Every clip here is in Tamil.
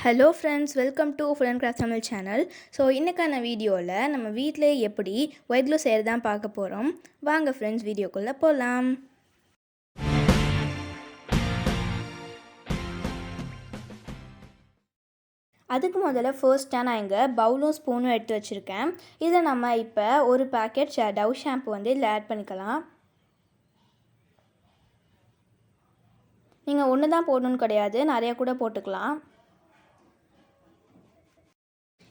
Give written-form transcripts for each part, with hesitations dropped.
Hello friends, welcome to food and craft Tamil channel. So இன்றைக்கான வீடியோவில் நம்ம வீட்டிலே எப்படி ஒயிட் க்ளூ செய்கிறது தான் பார்க்க போகிறோம். வாங்க ஃப்ரெண்ட்ஸ், வீடியோக்குள்ளே போகலாம். அதுக்கு முதல்ல ஃபர்ஸ்ட்டாக நான் இங்கே பவுலும் ஸ்பூனும் எடுத்து வச்சுருக்கேன். இதில் நம்ம இப்போ ஒரு பேக்கெட் டவ் ஷாம்பு வந்து இதில் ஆட் பண்ணிக்கலாம். நீங்கள் ஒன்று தான் போடணுன்னு கிடையாது, நிறையா கூட போட்டுக்கலாம்.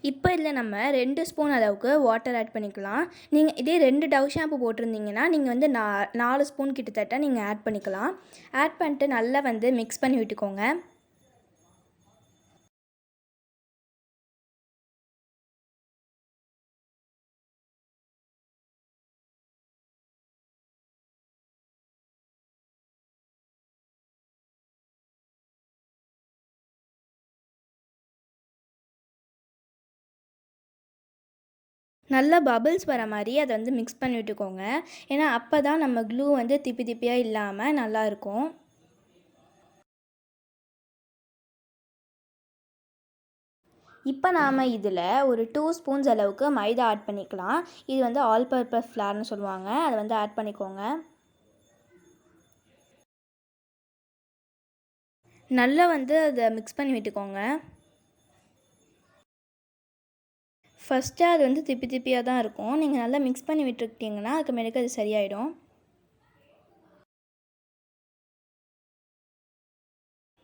இப்போ இதில் நம்ம 2 ஸ்பூன் அளவுக்கு வாட்டர் ஆட் பண்ணிக்கலாம். நீங்கள் இதே 2 டவ் ஷாம்பு போட்டிருந்தீங்கன்னா நீங்கள் வந்து 4 ஸ்பூன் கிட்டத்தட்ட நீங்கள் ஆட் பண்ணிக்கலாம். ஆட் பண்ணிட்டு நல்லா வந்து மிக்ஸ் பண்ணி விட்டுக்கோங்க. நல்லா பபிள்ஸ் வர மாதிரி அதை வந்து மிக்ஸ் பண்ணி விட்டுக்கோங்க. ஏன்னா அப்போ தான் நம்ம க்ளூ வந்து திப்பி திப்பியாக இல்லாமல் நல்லாயிருக்கும். இப்போ நாம் இதில் ஒரு 2 ஸ்பூன்ஸ் அளவுக்கு மைதா ஆட் பண்ணிக்கலாம். இது வந்து ஆல் பர்பஸ் ஃப்ளார்னு சொல்லுவாங்க, அதை வந்து ஆட் பண்ணிக்கோங்க. நல்லா வந்து அதை மிக்ஸ் பண்ணி விட்டுக்கோங்க. ஃபஸ்ட்டு அது வந்து திப்பி திப்பியாக தான் இருக்கும். நீங்கள் நல்லா மிக்ஸ் பண்ணி விட்டுக்கிட்டிங்கன்னா அதுக்கு மேலுக்கு அது சரியாயிடும்.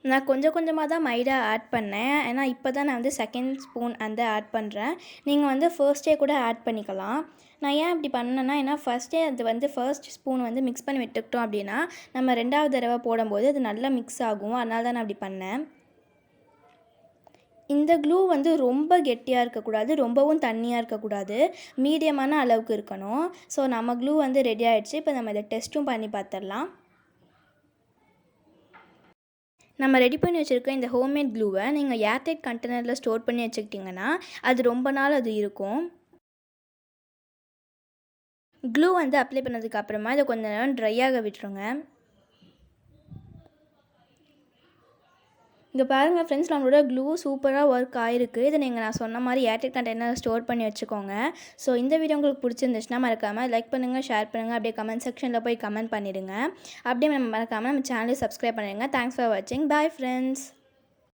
நான் கொஞ்சம் கொஞ்சமாக தான் மைதா ஆட் பண்ணேன். ஏன்னா இப்போ தான் நான் வந்து செகண்ட் ஸ்பூன் அந்த ஆட் பண்ணுறேன். நீங்கள் வந்து ஃபர்ஸ்ட்டே கூட ஆட் பண்ணிக்கலாம். நான் ஏன் இப்படி பண்ணேன்னா, ஏன்னா ஃபஸ்ட்டே அது வந்து ஃபர்ஸ்ட் ஸ்பூன் வந்து மிக்ஸ் பண்ணி விட்டுக்கிட்டோம் அப்படின்னா நம்ம 2வது தடவை போடும்போது அது நல்லா மிக்ஸ் ஆகும். அதனால தான் நான் அப்படி பண்ணேன். இந்த க்ளூ வந்து ரொம்ப கெட்டியாக இருக்கக்கூடாது, ரொம்பவும் தண்ணியாக இருக்கக்கூடாது, மீடியமான அளவுக்கு இருக்கணும். ஸோ நம்ம க்ளூ வந்து ரெடி ஆகிடுச்சு. இப்போ நம்ம இதை டெஸ்ட்டும் பண்ணி பார்த்துடலாம். நம்ம ரெடி பண்ணி வச்சுருக்க இந்த ஹோம்மேட் க்ளூவை நீங்கள் ஏர்டைட் கண்டெய்னரில் ஸ்டோர் பண்ணி வச்சுக்கிட்டிங்கன்னா அது ரொம்ப நாள் அது இருக்கும். க்ளூ வந்து அப்ளை பண்ணதுக்கப்புறமா இதை கொஞ்சம் நேரம் ட்ரை ஆக விட்டுருங்க. இங்கே பாருங்கள் ஃப்ரெண்ட்ஸ், நம்மளோட க்ளூ சூப்பராக ஒர்க் ஆகிருக்கு. இதை நீங்கள் நான் சொன்ன மாதிரி ஏர்டைட் கண்டெய்னரில் ஸ்டோர் பண்ணி வச்சுக்கோங்க. ஸோ இந்த வீடியோ உங்களுக்கு பிடிச்சிருந்துச்சுன்னா மறக்காமல் லைக் பண்ணுங்கள், ஷேர் பண்ணுங்கள், அப்படியே கமெண்ட் செக்ஷனில் போய் கமெண்ட் பண்ணிவிடுங்க. அப்படியே மறக்காமல் நம்ம சேனலை சப்ஸ்கிரைப் பண்ணிடுங்க. தேங்க்ஸ் ஃபார் வாட்சிங். Bye friends.